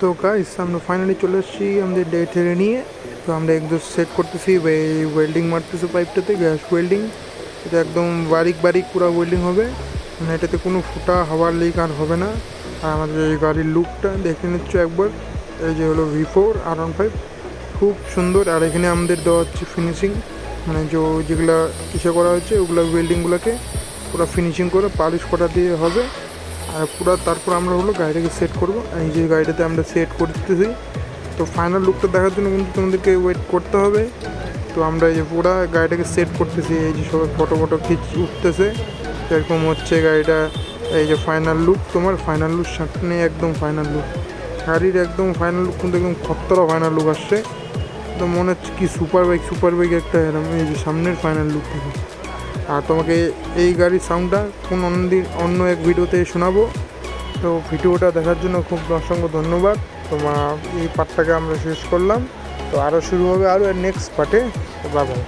তো গাইস আমরা ফাইনালি চলে এসেছি আমাদের ডে ঠেলে নিয়ে। তো আমরা একদম সেট করতেছি, ওয়েল্ডিং মারতেছি পাইপটাতে, গ্যাস ওয়েল্ডিং। এটা একদম বারিক বারিক পুরো ওয়েল্ডিং হবে, মানে এটাতে কোনো ফুটা হাওয়ার লিক আর হবে না। আর আমাদের এই গাড়ির লুকটা দেখে নিচ্ছ একবার। এই যে হলো V4 R15, খুব সুন্দর। আর এখানে আমাদের দেওয়া হচ্ছে ফিনিশিং, মানে যেগুলা কিসে করা হচ্ছে ওগুলো ওয়েল্ডিংগুলোকে পুরো ফিনিশিং করে পালিশ করা দিয়ে হবে। আর পুরো তারপর আমরা হলো গাড়িটাকে সেট করব। এই যে গাড়িটাতে আমরা সেট করতেছি। তো ফাইনাল লুকটা দেখার জন্য কিন্তু তোমাদেরকে ওয়েট করতে হবে। তো আমরা এই যে পুরো গাড়িটাকে সেট করতেছি, এই যে সবাই ফটো উঠতেছে এরকম হচ্ছে গাড়িটা। এই যে ফাইনাল লুক, তোমার ফাইনাল লুক সামনে একদম ফাইনাল লুক গাড়ির, একদম ফাইনাল লুক কিন্তু একদম খত্তরা ফাইনাল লুক আসছে। তো মনে হচ্ছে কি সুপার বাইক একটা এরকম। এই যে সামনের ফাইনাল লুক থেকে। আর তোমাকে এই গাড়ির সাউন্ডটা অন্য এক ভিডিওতে শোনাবো। তো ভিডিওটা দেখার জন্য খুব অসংখ্য ধন্যবাদ। তোমার এই পার্টটাকে আমরা শেষ করলাম, তো আরও শুরু হবে আরও নেক্সট পার্টে। Bye bye.